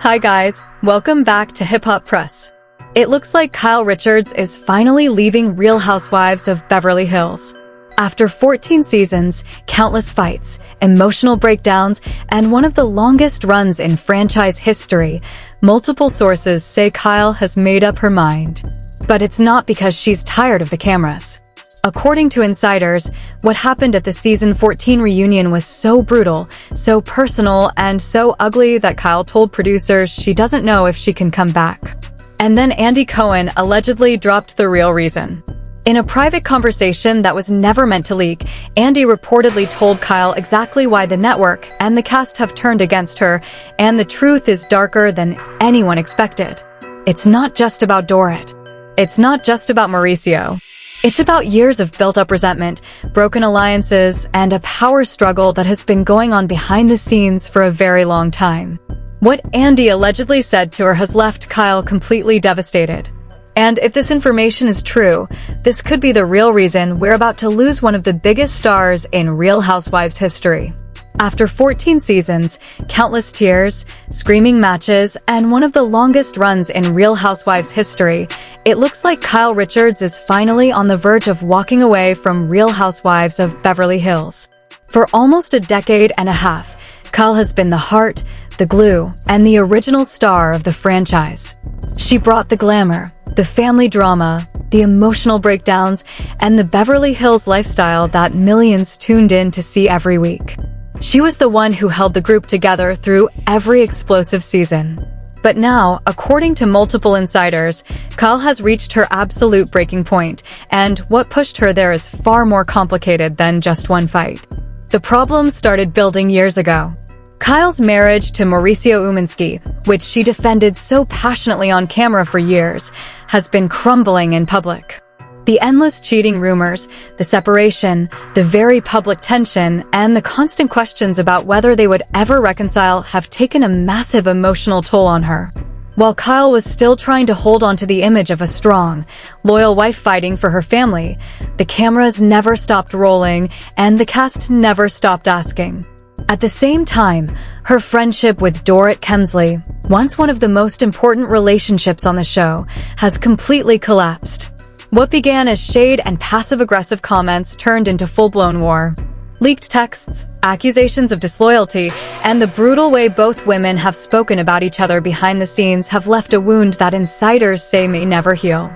Hi guys, welcome back to Hip Hop Press. It looks like Kyle Richards is finally leaving Real Housewives of Beverly Hills. After 14 seasons, countless fights, emotional breakdowns, and one of the longest runs in franchise history, multiple sources say Kyle has made up her mind. But it's not because she's tired of the cameras. According to insiders, what happened at the season 14 reunion was so brutal, so personal, and so ugly that Kyle told producers she doesn't know if she can come back. And then Cohen allegedly dropped the real reason. In a private conversation that was never meant to leak, Andy reportedly told Kyle exactly why the network and the cast have turned against her, and the truth is darker than anyone expected. It's not just about Dorit. It's not just about Mauricio. It's about years of built-up resentment, broken alliances, and a power struggle that has been going on behind the scenes for a very long time. What Andy allegedly said to her has left Kyle completely devastated. And if this information is true, this could be the real reason we're about to lose one of the biggest stars in Real Housewives history. After 14 seasons, countless tears, screaming matches, and one of the longest runs in Real Housewives history, it looks like Kyle Richards is finally on the verge of walking away from Real Housewives of Beverly Hills. For almost a decade and a half, Kyle has been the heart, the glue, and the original star of the franchise. She brought the glamour, the family drama, the emotional breakdowns, and the Beverly Hills lifestyle that millions tuned in to see every week. She was the one who held the group together through every explosive season. But now, according to multiple insiders, Kyle has reached her absolute breaking point, and what pushed her there is far more complicated than just one fight. The problem started building years ago. Kyle's marriage to Mauricio Umansky, which she defended so passionately on camera for years, has been crumbling in public. The endless cheating rumors, the separation, the very public tension, and the constant questions about whether they would ever reconcile have taken a massive emotional toll on her. While Kyle was still trying to hold on to the image of a strong, loyal wife fighting for her family, the cameras never stopped rolling, and the cast never stopped asking. At the same time, her friendship with Dorit Kemsley, once one of the most important relationships on the show, has completely collapsed. What began as shade and passive-aggressive comments turned into full-blown war. Leaked texts, accusations of disloyalty, and the brutal way both women have spoken about each other behind the scenes have left a wound that insiders say may never heal.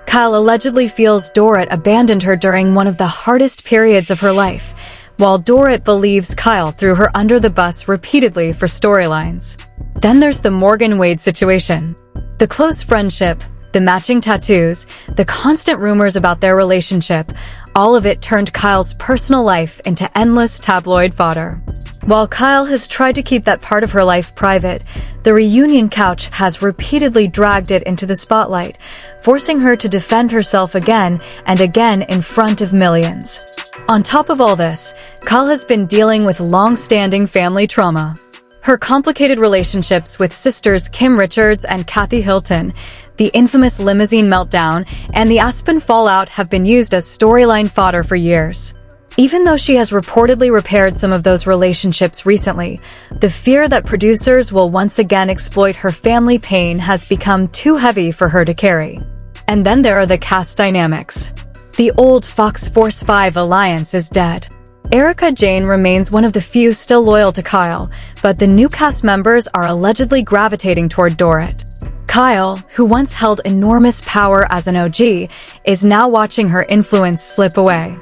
Kyle allegedly feels Dorit abandoned her during one of the hardest periods of her life, while Dorit believes Kyle threw her under the bus repeatedly for storylines. Then there's the Morgan Wade situation. The close friendship, the matching tattoos, the constant rumors about their relationship, all of it turned Kyle's personal life into endless tabloid fodder. While Kyle has tried to keep that part of her life private, the reunion couch has repeatedly dragged it into the spotlight, forcing her to defend herself again and again in front of millions. On top of all this, Kyle has been dealing with long-standing family trauma. Her complicated relationships with sisters Kim Richards and Kathy Hilton, the infamous limousine meltdown, and the Aspen fallout have been used as storyline fodder for years. Even though she has reportedly repaired some of those relationships recently, the fear that producers will once again exploit her family pain has become too heavy for her to carry. And then there are the cast dynamics. The old Fox Force 5 alliance is dead. Erica Jane remains one of the few still loyal to Kyle, but the new cast members are allegedly gravitating toward Dorit. Kyle, who once held enormous power as an OG, is now watching her influence slip away.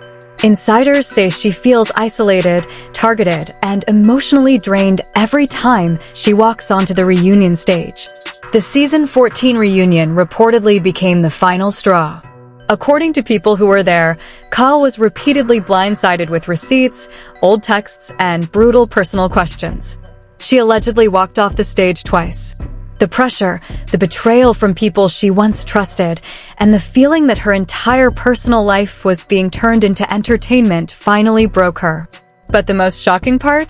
Insiders say she feels isolated, targeted, and emotionally drained every time she walks onto the reunion stage. The season 14 reunion reportedly became the final straw. According to people who were there, Kyle was repeatedly blindsided with receipts, old texts, and brutal personal questions. She allegedly walked off the stage twice. The pressure, the betrayal from people she once trusted, and the feeling that her entire personal life was being turned into entertainment finally broke her. But the most shocking part?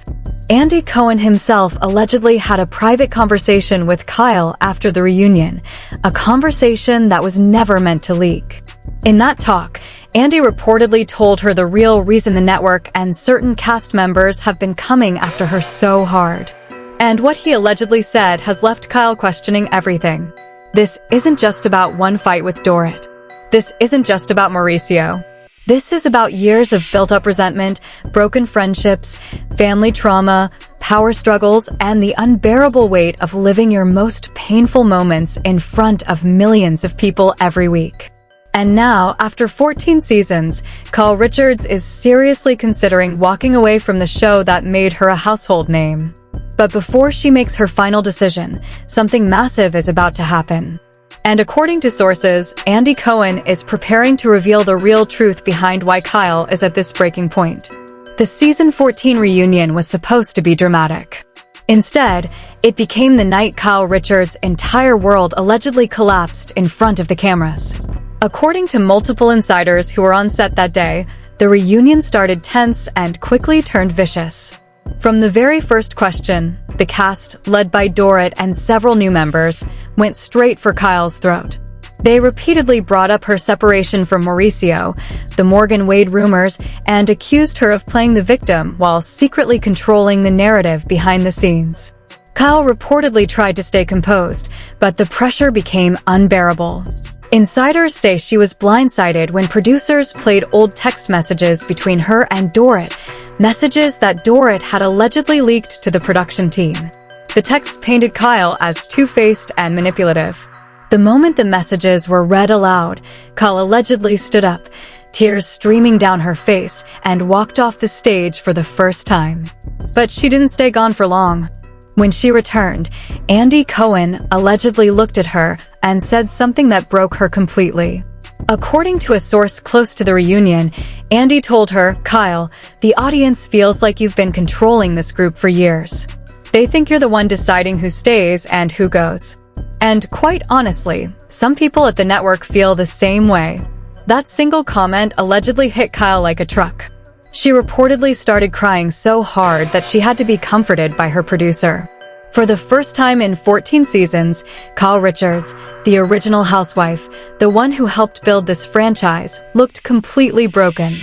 Andy Cohen himself allegedly had a private conversation with Kyle after the reunion, a conversation that was never meant to leak. In that talk, Andy reportedly told her the real reason the network and certain cast members have been coming after her so hard. And what he allegedly said has left Kyle questioning everything. This isn't just about one fight with Dorit. This isn't just about Mauricio. This is about years of built-up resentment, broken friendships, family trauma, power struggles, and the unbearable weight of living your most painful moments in front of millions of people every week. And now, after 14 seasons, Kyle Richards is seriously considering walking away from the show that made her a household name. But before she makes her final decision, something massive is about to happen. And according to sources, Andy Cohen is preparing to reveal the real truth behind why Kyle is at this breaking point. The season 14 reunion was supposed to be dramatic. Instead, it became the night Kyle Richards' entire world allegedly collapsed in front of the cameras. According to multiple insiders who were on set that day, the reunion started tense and quickly turned vicious. From the very first question, the cast, led by Dorit and several new members, went straight for Kyle's throat. They repeatedly brought up her separation from Mauricio, the Morgan Wade rumors, and accused her of playing the victim while secretly controlling the narrative behind the scenes. Kyle reportedly tried to stay composed, but the pressure became unbearable. Insiders say she was blindsided when producers played old text messages between her and Dorit, messages that Dorit had allegedly leaked to the production team. The texts painted Kyle as two-faced and manipulative. The moment the messages were read aloud, Kyle allegedly stood up, tears streaming down her face, and walked off the stage for the first time. But she didn't stay gone for long. When she returned, Andy Cohen allegedly looked at her and said something that broke her completely. According to a source close to the reunion, Andy told her, "Kyle, the audience feels like you've been controlling this group for years. They think you're the one deciding who stays and who goes." And quite honestly, some people at the network feel the same way. That single comment allegedly hit Kyle like a truck. She reportedly started crying so hard that she had to be comforted by her producer. For the first time in 14 seasons, Kyle Richards, the original housewife, the one who helped build this franchise, looked completely broken.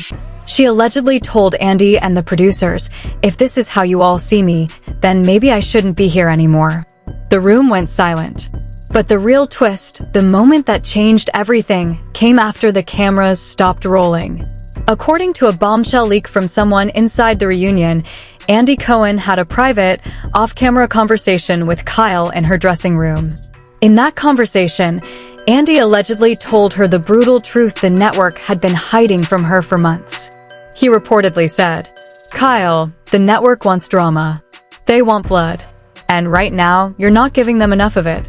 She allegedly told Andy and the producers, "If this is how you all see me, then maybe I shouldn't be here anymore." The room went silent. But the real twist, the moment that changed everything, came after the cameras stopped rolling. According to a bombshell leak from someone inside the reunion, Andy Cohen had a private, off-camera conversation with Kyle in her dressing room. In that conversation, Andy allegedly told her the brutal truth the network had been hiding from her for months. He reportedly said, "Kyle, the network wants drama. They want blood. And right now, you're not giving them enough of it.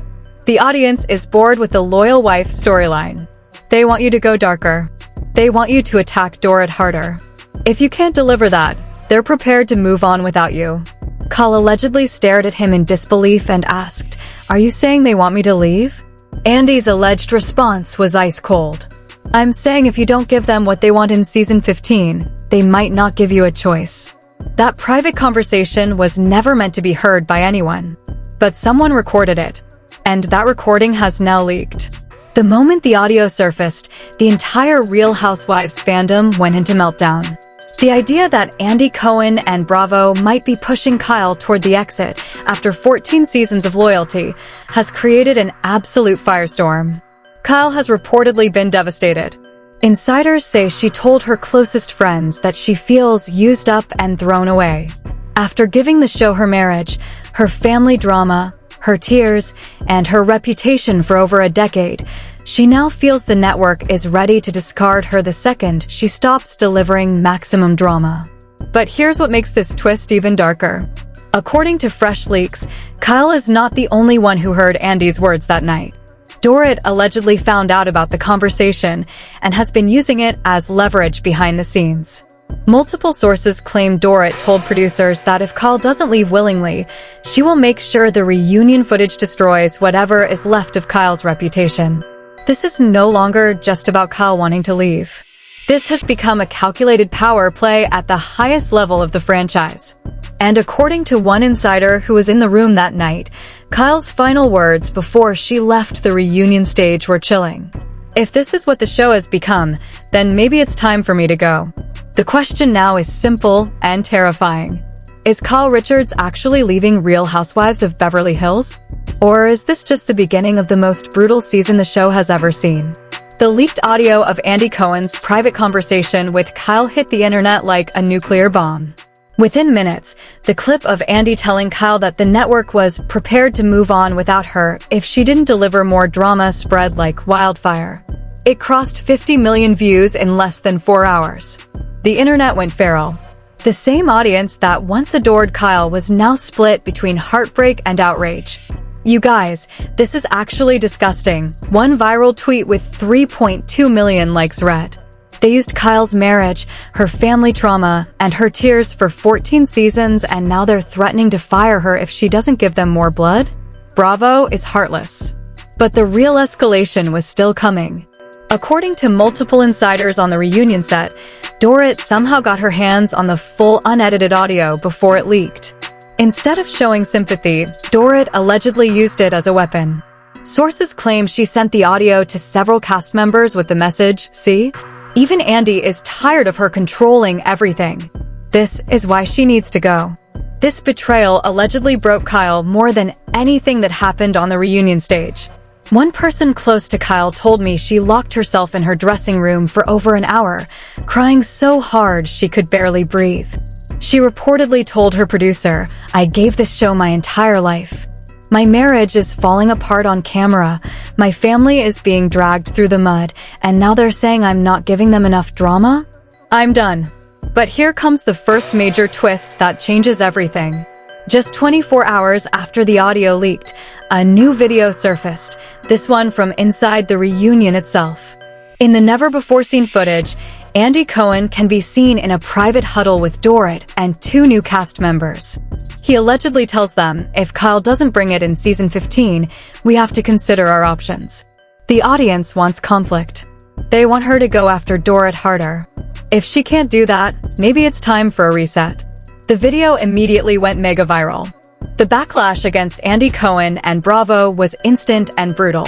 The audience is bored with the loyal wife storyline. They want you to go darker. They want you to attack Dorit harder. If you can't deliver that, they're prepared to move on without you." Kyle allegedly stared at him in disbelief and asked, "Are you saying they want me to leave?" Andy's alleged response was ice cold. "I'm saying if you don't give them what they want in season 15, they might not give you a choice." That private conversation was never meant to be heard by anyone. But someone recorded it, and that recording has now leaked. The moment the audio surfaced, the entire Real Housewives fandom went into meltdown. The idea that Andy Cohen and Bravo might be pushing Kyle toward the exit after 14 seasons of loyalty has created an absolute firestorm. Kyle has reportedly been devastated. Insiders say she told her closest friends that she feels used up and thrown away. After giving the show her marriage, her family drama, her tears, and her reputation for over a decade, she now feels the network is ready to discard her the second she stops delivering maximum drama. But here's what makes this twist even darker. According to fresh leaks, Kyle is not the only one who heard Andy's words that night. Dorit allegedly found out about the conversation and has been using it as leverage behind the scenes. Multiple sources claim Dorit told producers that if Kyle doesn't leave willingly, she will make sure the reunion footage destroys whatever is left of Kyle's reputation. This is no longer just about Kyle wanting to leave. This has become a calculated power play at the highest level of the franchise. And according to one insider who was in the room that night, Kyle's final words before she left the reunion stage were chilling. "If this is what the show has become, then maybe it's time for me to go. The question now is simple and terrifying. Is Kyle Richards actually leaving Real Housewives of Beverly Hills? Or is this just the beginning of the most brutal season the show has ever seen? The leaked audio of Andy Cohen's private conversation with Kyle hit the internet like a nuclear bomb. Within minutes, the clip of Andy telling Kyle that the network was prepared to move on without her if she didn't deliver more drama spread like wildfire. It crossed 50 million views in less than 4 hours. The internet went feral. The same audience that once adored Kyle was now split between heartbreak and outrage. You guys, this is actually disgusting. One viral tweet with 3.2 million likes read, "They used Kyle's marriage, her family trauma, and her tears for 14 seasons, and now they're threatening to fire her if she doesn't give them more blood?" Bravo is heartless. But the real escalation was still coming. According to multiple insiders on the reunion set, Dorit somehow got her hands on the full unedited audio before it leaked. Instead of showing sympathy, Dorit allegedly used it as a weapon. Sources claim she sent the audio to several cast members with the message, "See? Even Andy is tired of her controlling everything. This is why she needs to go." This betrayal allegedly broke Kyle more than anything that happened on the reunion stage. One person close to Kyle told me she locked herself in her dressing room for over an hour, crying so hard she could barely breathe. She reportedly told her producer, "I gave this show my entire life. My marriage is falling apart on camera, my family is being dragged through the mud, and now they're saying I'm not giving them enough drama? I'm done." But here comes the first major twist that changes everything. Just 24 hours after the audio leaked, a new video surfaced, this one from inside the reunion itself. In the never-before-seen footage, Andy Cohen can be seen in a private huddle with Dorit and 2 new cast members. He allegedly tells them, if Kyle doesn't bring it in season 15, we have to consider our options. The audience wants conflict. They want her to go after Dorit harder. If she can't do that, maybe it's time for a reset. The video immediately went mega viral. The backlash against Andy Cohen and Bravo was instant and brutal.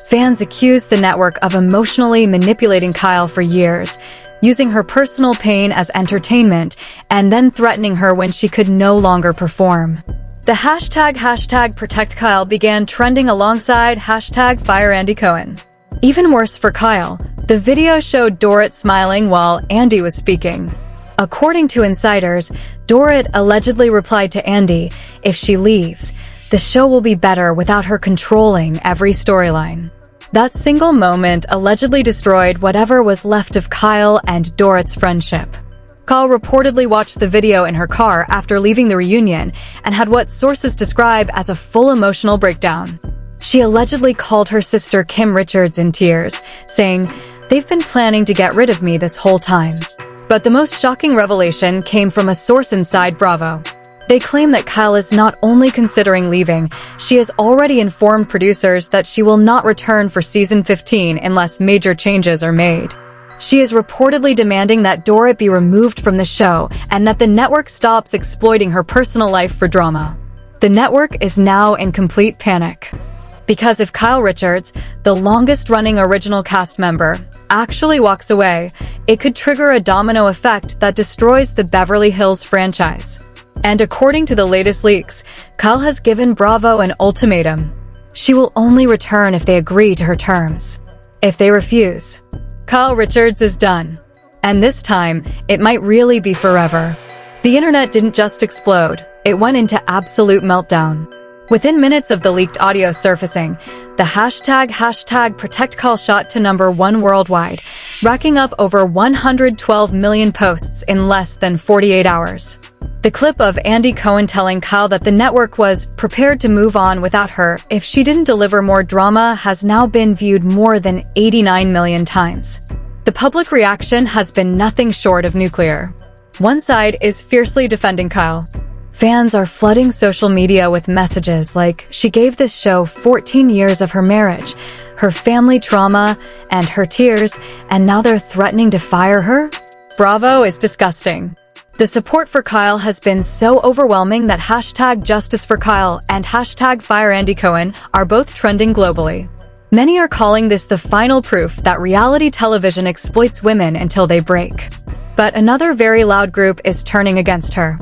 Fans accused the network of emotionally manipulating Kyle for years, using her personal pain as entertainment, and then threatening her when she could no longer perform. The hashtag Protect Kyle began trending alongside hashtag Fire Andy Cohen. Even worse for Kyle, the video showed Dorit smiling while Andy was speaking. According to insiders, Dorit allegedly replied to Andy, "If she leaves, the show will be better without her controlling every storyline." That single moment allegedly destroyed whatever was left of Kyle and Dorit's friendship. Kyle reportedly watched the video in her car after leaving the reunion and had what sources describe as a full emotional breakdown. She allegedly called her sister Kim Richards in tears, saying, "They've been planning to get rid of me this whole time." But the most shocking revelation came from a source inside Bravo. They claim that Kyle is not only considering leaving, she has already informed producers that she will not return for season 15 unless major changes are made. She is reportedly demanding that Dorit be removed from the show and that the network stops exploiting her personal life for drama. The network is now in complete panic. Because if Kyle Richards, the longest-running original cast member, actually walks away, it could trigger a domino effect that destroys the Beverly Hills franchise. And according to the latest leaks, Kyle has given Bravo an ultimatum. She will only return if they agree to her terms. If they refuse, Kyle Richards is done. And this time, it might really be forever. The internet didn't just explode, it went into absolute meltdown. Within minutes of the leaked audio surfacing, the hashtag Protect Kyle shot to #1 worldwide, racking up over 112 million posts in less than 48 hours. The clip of Andy Cohen telling Kyle that the network was prepared to move on without her if she didn't deliver more drama has now been viewed more than 89 million times. The public reaction has been nothing short of nuclear. One side is fiercely defending Kyle. Fans are flooding social media with messages like, "She gave this show 14 years of her marriage, her family trauma, and her tears, and now they're threatening to fire her?" Bravo is disgusting. The support for Kyle has been so overwhelming that hashtag Justice for Kyle and hashtag Fire Andy Cohen are both trending globally. Many are calling this the final proof that reality television exploits women until they break. But another very loud group is turning against her.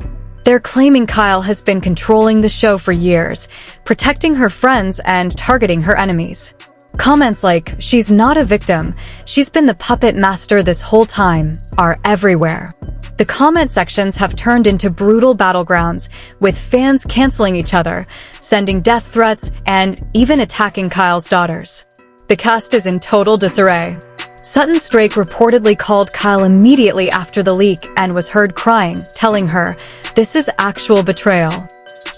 They're claiming Kyle has been controlling the show for years, protecting her friends and targeting her enemies. Comments like, "She's not a victim, she's been the puppet master this whole time," are everywhere. The comment sections have turned into brutal battlegrounds, with fans canceling each other, sending death threats, and even attacking Kyle's daughters. The cast is in total disarray. Sutton Strake reportedly called Kyle immediately after the leak and was heard crying, telling her, "This is actual betrayal.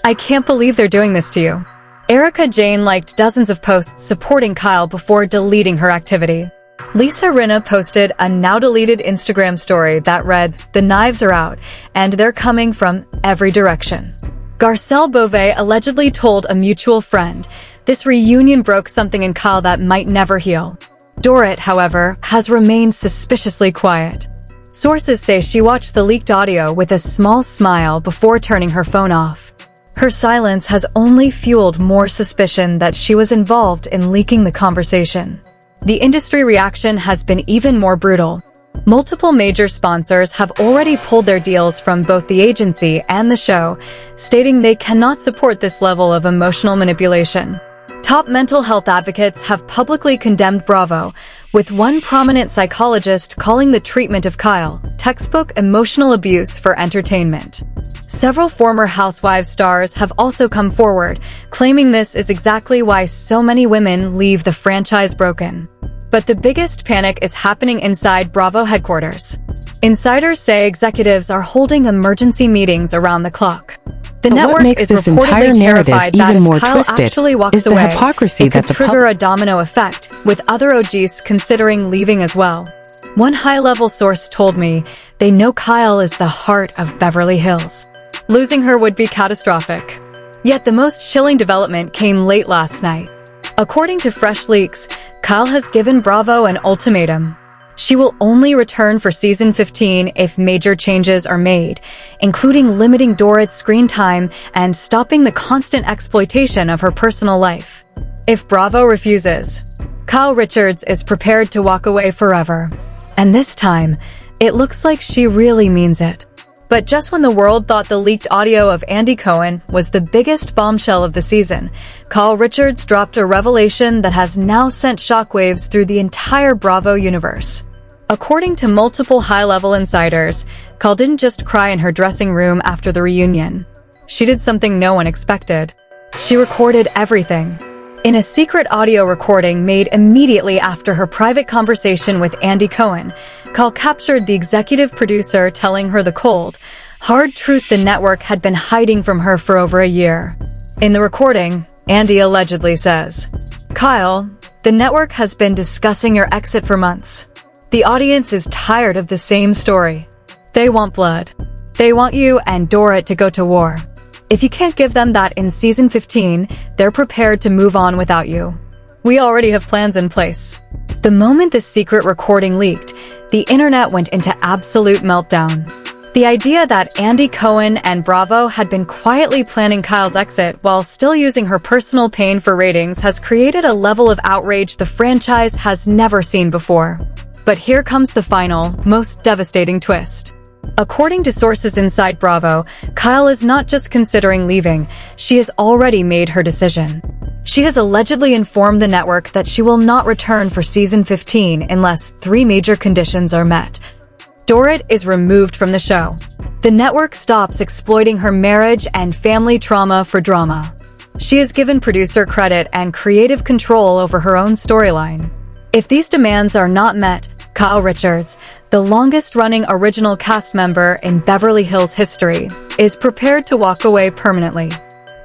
I can't believe they're doing this to you." Erica Jane liked dozens of posts supporting Kyle before deleting her activity. Lisa Rinna posted a now-deleted Instagram story that read, "The knives are out, and they're coming from every direction." Garcelle Beauvais allegedly told a mutual friend, "This reunion broke something in Kyle that might never heal." Dorrit, however, has remained suspiciously quiet. Sources say she watched the leaked audio with a small smile before turning her phone off. Her silence has only fueled more suspicion that she was involved in leaking the conversation. The industry reaction has been even more brutal. Multiple major sponsors have already pulled their deals from both the agency and the show, stating they cannot support this level of emotional manipulation. Top mental health advocates have publicly condemned Bravo, with one prominent psychologist calling the treatment of Kyle textbook emotional abuse for entertainment. Several former Housewives stars have also come forward, claiming this is exactly why so many women leave the franchise broken. But the biggest panic is happening inside Bravo headquarters. Insiders say executives are holding emergency meetings around the clock. The network is reportedly terrified that if Kyle actually walks away, it could trigger a domino effect, with other OGs considering leaving as well. One high-level source told me they know Kyle is the heart of Beverly Hills. Losing her would be catastrophic. Yet the most chilling development came late last night. According to fresh leaks, Kyle has given Bravo an ultimatum. She will only return for season 15 if major changes are made, including limiting Dorrit's screen time and stopping the constant exploitation of her personal life. If Bravo refuses, Kyle Richards is prepared to walk away forever. And this time, it looks like she really means it. But just when the world thought the leaked audio of Andy Cohen was the biggest bombshell of the season, Kyle Richards dropped a revelation that has now sent shockwaves through the entire Bravo universe. According to multiple high-level insiders, Kyle didn't just cry in her dressing room after the reunion. She did something no one expected. She recorded everything. In a secret audio recording made immediately after her private conversation with Andy Cohen, Kyle captured the executive producer telling her the cold, hard truth the network had been hiding from her for over a year. In the recording, Andy allegedly says, "Kyle, the network has been discussing your exit for months. The audience is tired of the same story. They want blood. They want you and Dorrit to go to war. If you can't give them that in season 15, they're prepared to move on without you. We already have plans in place." The moment the secret recording leaked, the internet went into absolute meltdown. The idea that Andy Cohen and Bravo had been quietly planning Kyle's exit while still using her personal pain for ratings has created a level of outrage the franchise has never seen before. But here comes the final, most devastating twist. According to sources inside Bravo, Kyle is not just considering leaving, she has already made her decision. She has allegedly informed the network that she will not return for season 15 unless 3 major conditions are met. Dorrit is removed from the show. The network stops exploiting her marriage and family trauma for drama. She is given producer credit and creative control over her own storyline. If these demands are not met, Kyle Richards, the longest-running original cast member in Beverly Hills history, is prepared to walk away permanently.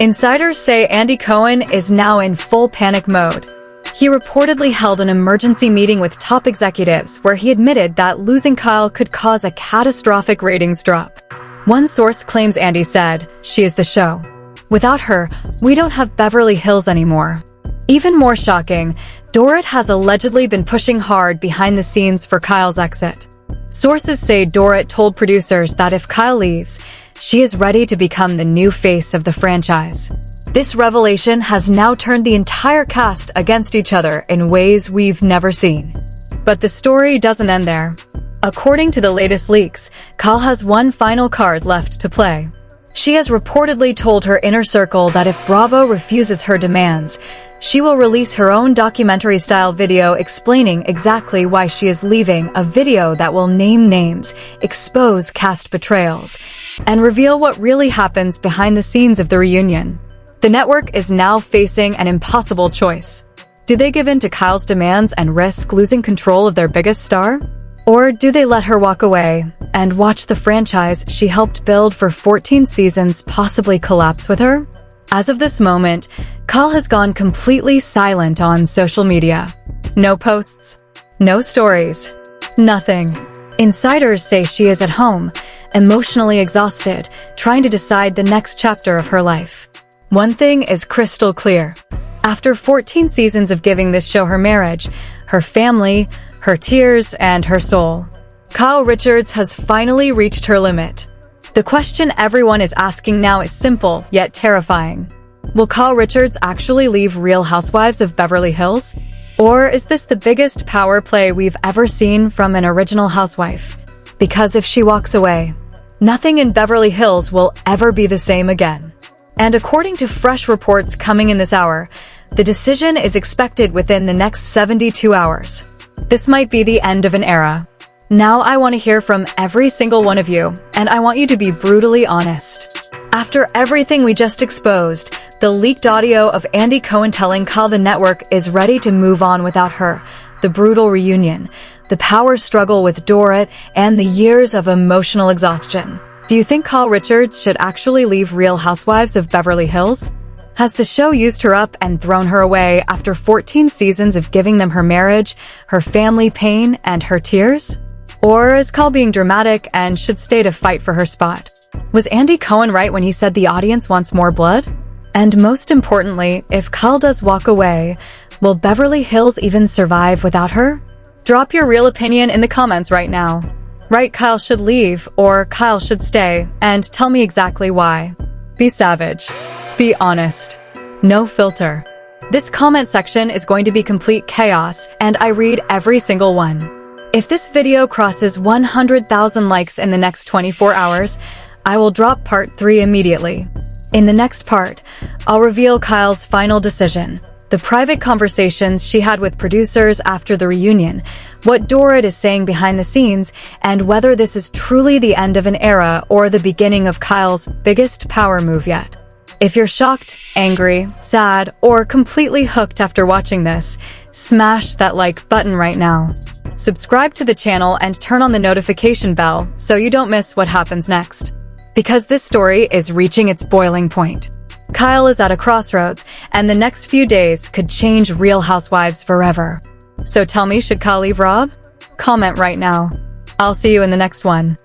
Insiders say Andy Cohen is now in full panic mode. He reportedly held an emergency meeting with top executives where he admitted that losing Kyle could cause a catastrophic ratings drop. One source claims Andy said, "She is the show. Without her, we don't have Beverly Hills anymore." Even more shocking, Dorrit has allegedly been pushing hard behind the scenes for Kyle's exit. Sources say Dorrit told producers that if Kyle leaves, she is ready to become the new face of the franchise. This revelation has now turned the entire cast against each other in ways we've never seen. But the story doesn't end there. According to the latest leaks, Kyle has one final card left to play. She has reportedly told her inner circle that if Bravo refuses her demands, she will release her own documentary-style video explaining exactly why she is leaving, a video that will name names, expose cast betrayals, and reveal what really happens behind the scenes of the reunion. The network is now facing an impossible choice. Do they give in to Kyle's demands and risk losing control of their biggest star? Or do they let her walk away and watch the franchise she helped build for 14 seasons possibly collapse with her? As of this moment, Kyle has gone completely silent on social media. No posts, no stories, nothing. Insiders say she is at home, emotionally exhausted, trying to decide the next chapter of her life. One thing is crystal clear. After 14 seasons of giving this show her marriage, her family, her tears, and her soul, Kyle Richards has finally reached her limit. The question everyone is asking now is simple, yet terrifying. Will Kyle Richards actually leave Real Housewives of Beverly Hills? Or is this the biggest power play we've ever seen from an original housewife? Because if she walks away, nothing in Beverly Hills will ever be the same again. And according to fresh reports coming in this hour, the decision is expected within the next 72 hours. This might be the end of an era. Now I want to hear from every single one of you, and I want you to be brutally honest. After everything we just exposed, the leaked audio of Andy Cohen telling Kyle the network is ready to move on without her, the brutal reunion, the power struggle with Dorit, and the years of emotional exhaustion. Do you think Kyle Richards should actually leave Real Housewives of Beverly Hills? Has the show used her up and thrown her away after 14 seasons of giving them her marriage, her family pain, and her tears? Or is Kyle being dramatic and should stay to fight for her spot? Was Andy Cohen right when he said the audience wants more blood? And most importantly, if Kyle does walk away, will Beverly Hills even survive without her? Drop your real opinion in the comments right now. Write Kyle should leave or Kyle should stay, and tell me exactly why. Be savage. Be honest. No filter. This comment section is going to be complete chaos, and I read every single one. If this video crosses 100,000 likes in the next 24 hours, I will drop part 3 immediately. In the next part, I'll reveal Kyle's final decision, the private conversations she had with producers after the reunion, what Dorit is saying behind the scenes, and whether this is truly the end of an era or the beginning of Kyle's biggest power move yet. If you're shocked, angry, sad, or completely hooked after watching this, smash that like button right now. Subscribe to the channel and turn on the notification bell so you don't miss what happens next. Because this story is reaching its boiling point. Kyle is at a crossroads, and the next few days could change Real Housewives forever. So tell me, should Kyle leave Rob? Comment right now. I'll see you in the next one.